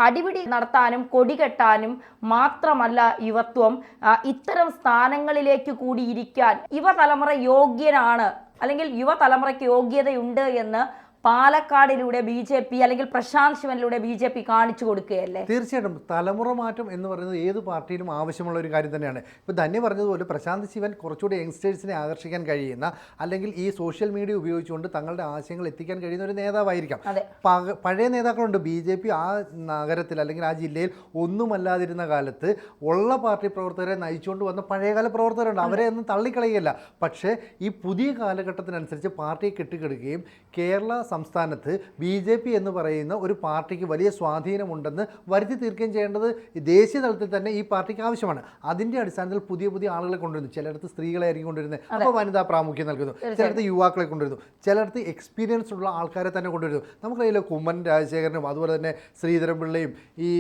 അടിപിടി നടത്താനും കൊടികെട്ടാനും മാത്രമല്ല യുവത്വം, ഇത്തരം സ്ഥാനങ്ങളിലേക്ക് കൂടി ഇരിക്കാൻ യുവതലമുറ യോഗ്യനാണ്, അല്ലെങ്കിൽ യുവതലമുറയ്ക്ക് യോഗ്യതയുണ്ട് എന്ന് പാലക്കാടിലൂടെ BJP അല്ലെങ്കിൽ പ്രശാന്ത് ശിവനിലൂടെ BJP കാണിച്ചു കൊടുക്കുകയല്ലേ? തീർച്ചയായിട്ടും തലമുറ മാറ്റം എന്ന് പറയുന്നത് ഏത് പാർട്ടിയിലും ആവശ്യമുള്ള ഒരു കാര്യം തന്നെയാണ്. ഇപ്പോൾ ധന്യ പറഞ്ഞതുപോലെ പ്രശാന്ത് ശിവൻ കുറച്ചുകൂടി യങ്സ്റ്റേഴ്സിനെ ആകർഷിക്കാൻ കഴിയുന്ന, അല്ലെങ്കിൽ ഈ സോഷ്യൽ മീഡിയ ഉപയോഗിച്ചുകൊണ്ട് തങ്ങളുടെ ആശയങ്ങൾ എത്തിക്കാൻ കഴിയുന്ന ഒരു നേതാവായിരിക്കാം. പഴയ നേതാക്കളുണ്ട് BJP ആ നഗരത്തിൽ അല്ലെങ്കിൽ ആ ജില്ലയിൽ ഒന്നുമല്ലാതിരുന്ന കാലത്ത് ഉള്ള പാർട്ടി പ്രവർത്തകരെ നയിച്ചുകൊണ്ട് വന്ന പഴയകാല പ്രവർത്തകരുണ്ട്. അവരെ ഒന്നും തള്ളിക്കളയുകയല്ല. പക്ഷേ ഈ പുതിയ കാലഘട്ടത്തിനനുസരിച്ച് പാർട്ടിയെ കെട്ടിക്കെടുക്കുകയും കേരള സംസ്ഥാനത്ത് BJP എന്ന് പറയുന്ന ഒരു പാർട്ടിക്ക് വലിയ സ്വാധീനമുണ്ടെന്ന് വരുത്തി തീർക്കുകയും ചെയ്യേണ്ടത് ദേശീയ തലത്തിൽ തന്നെ ഈ പാർട്ടിക്ക് ആവശ്യമാണ്. അതിൻ്റെ അടിസ്ഥാനത്തിൽ പുതിയ പുതിയ ആളുകളെ കൊണ്ടുവരുന്നു. ചിലയിടത്ത് സ്ത്രീകളെ ആയിരിക്കും കൊണ്ടുവരുന്നത്, അപ്പോൾ വനിതാ പ്രാമുഖ്യം നൽകുന്നു. ചിലയിടത്ത് യുവാക്കളെ കൊണ്ടുവരുന്നു, ചിലയിടത്ത് എക്സ്പീരിയൻസ് ഉള്ള ആൾക്കാരെ തന്നെ കൊണ്ടുവരുന്നു. നമുക്കറിയില്ല കുമ്മൻ രാജശേഖരനും അതുപോലെ തന്നെ ശ്രീധരൻ പിള്ളയും ഈ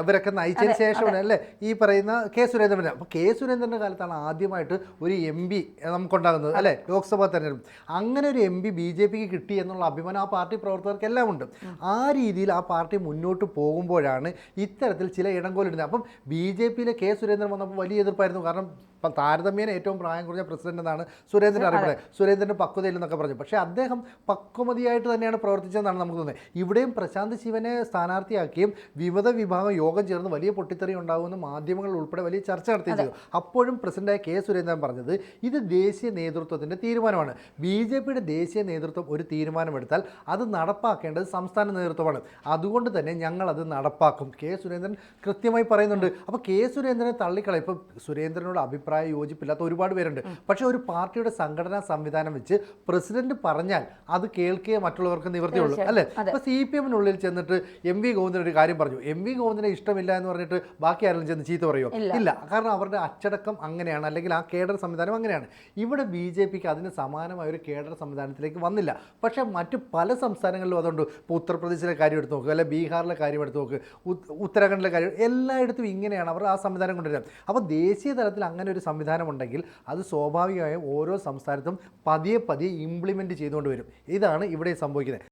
അവരൊക്കെ നയിച്ചതിന് ശേഷമാണ് അല്ലേ ഈ പറയുന്ന കെ സുരേന്ദ്രൻ. അപ്പോൾ കെ സുരേന്ദ്രൻ്റെ കാലത്താണ് ആദ്യമായിട്ട് ഒരു MP നമുക്കുണ്ടാകുന്നത് അല്ലേ, ലോക്സഭാ തെരഞ്ഞെടുപ്പ്. അങ്ങനെ ഒരു MP BJPക്ക് കിട്ടി എന്നുള്ള അഭിമാനം ആ പാർട്ടി പ്രവർത്തകർക്കെല്ലാം ഉണ്ട്. ആ രീതിയിൽ ആ പാർട്ടി മുന്നോട്ട് പോകുമ്പോഴാണ് ഇത്തരത്തിൽ ചില ഇടങ്കോലിടുന്നത്. അപ്പം BJPയിലെ കെ സുരേന്ദ്രൻ വന്നപ്പോൾ വലിയ എതിർപ്പായിരുന്നു. കാരണം താരതമ്യേന ഏറ്റവും പ്രായം കുറഞ്ഞ പ്രസിഡന്റ് എന്നാണ് സുരേന്ദ്രൻ അറിയപ്പെടുന്നത്. സുരേന്ദ്രൻ്റെ പക്വതയില്ലെന്നൊക്കെ പറഞ്ഞു. പക്ഷേ അദ്ദേഹം പക്വമതിയായിട്ട് തന്നെയാണ് പ്രവർത്തിച്ചതെന്നാണ് നമുക്ക് തോന്നുന്നത്. ഇവിടെയും പ്രശാന്ത് ശിവനെ സ്ഥാനാർത്ഥിയാക്കിയും വിമത വിഭാഗം യോഗം ചേർന്ന് വലിയ പൊട്ടിത്തെറി ഉണ്ടാകുമെന്ന് മാധ്യമങ്ങൾ ഉൾപ്പെടെ വലിയ ചർച്ച നടത്തുകയും ചെയ്തു. അപ്പോഴും പ്രസിഡന്റായ കെ സുരേന്ദ്രൻ പറഞ്ഞത് ഇത് ദേശീയ നേതൃത്വത്തിൻ്റെ തീരുമാനമാണ്. BJPയുടെ ദേശീയ നേതൃത്വം ഒരു തീരുമാനമെടുത്താൽ അത് നടപ്പാക്കേണ്ടത് സംസ്ഥാന നേതൃത്വമാണ്. അതുകൊണ്ട് തന്നെ ഞങ്ങളത് നടപ്പാക്കും. കെ സുരേന്ദ്രൻ കൃത്യമായി പറയുന്നുണ്ട്. അപ്പോൾ കെ സുരേന്ദ്രനെ തള്ളിക്കളയും. ഇപ്പോൾ സുരേന്ദ്രനോട് അഭിപ്രായ യോജിപ്പില്ലാത്ത ഒരുപാട് പേരുണ്ട്. പക്ഷേ ഒരു പാർട്ടിയുടെ സംഘടനാ സംവിധാനം വെച്ച് പ്രസിഡന്റ് പറഞ്ഞാൽ അത് കേൾക്കുകയെ മറ്റുള്ളവർക്ക് നിവൃത്തിയുള്ളൂ അല്ലേ? അപ്പോൾ CPMനുള്ളിൽ ചെന്നിട്ട് MV ഗോവിന്ദൻ ഒരു കാര്യം പറഞ്ഞു, MV ഗോവിന്ദനെ ഇഷ്ടമില്ല എന്ന് പറഞ്ഞിട്ട് ബാക്കി ആരെങ്കിലും ചെന്ന് ചീത്ത പറയുമോ? ഇല്ല. കാരണം അവരുടെ അച്ചടക്കം അങ്ങനെയാണ്, അല്ലെങ്കിൽ ആ കേഡർ സംവിധാനം അങ്ങനെയാണ്. ഇവിടെ BJPക്ക് അതിന് സമാനമായ ഒരു കേഡർ സംവിധാനത്തിലേക്ക് വന്നില്ല. പക്ഷേ മറ്റു പല സംസ്ഥാനങ്ങളിലും അതുകൊണ്ട്. ഇപ്പോൾ ഉത്തർപ്രദേശിലെ കാര്യം എടുത്ത് നോക്കുക, അല്ലെങ്കിൽ ബീഹാറിലെ കാര്യം എടുത്ത് നോക്ക്, ഉത്തരാഖണ്ഡിലെ കാര്യം, എല്ലായിടത്തും ഇങ്ങനെയാണ് അവർ ആ സംവിധാനം കൊണ്ടുവരുന്നത്. അപ്പോൾ ദേശീയ തലത്തിൽ അങ്ങനെ ഒരു സംവിധാനം ഉണ്ടെങ്കിൽ അത് സ്വാഭാവികമായും ഓരോ സംസ്ഥാനത്തും പതിയെ ഇംപ്ലിമെൻറ്റ് ചെയ്തുകൊണ്ട് വരും. ഇതാണ് ഇവിടെ സംഭവിക്കുന്നത്.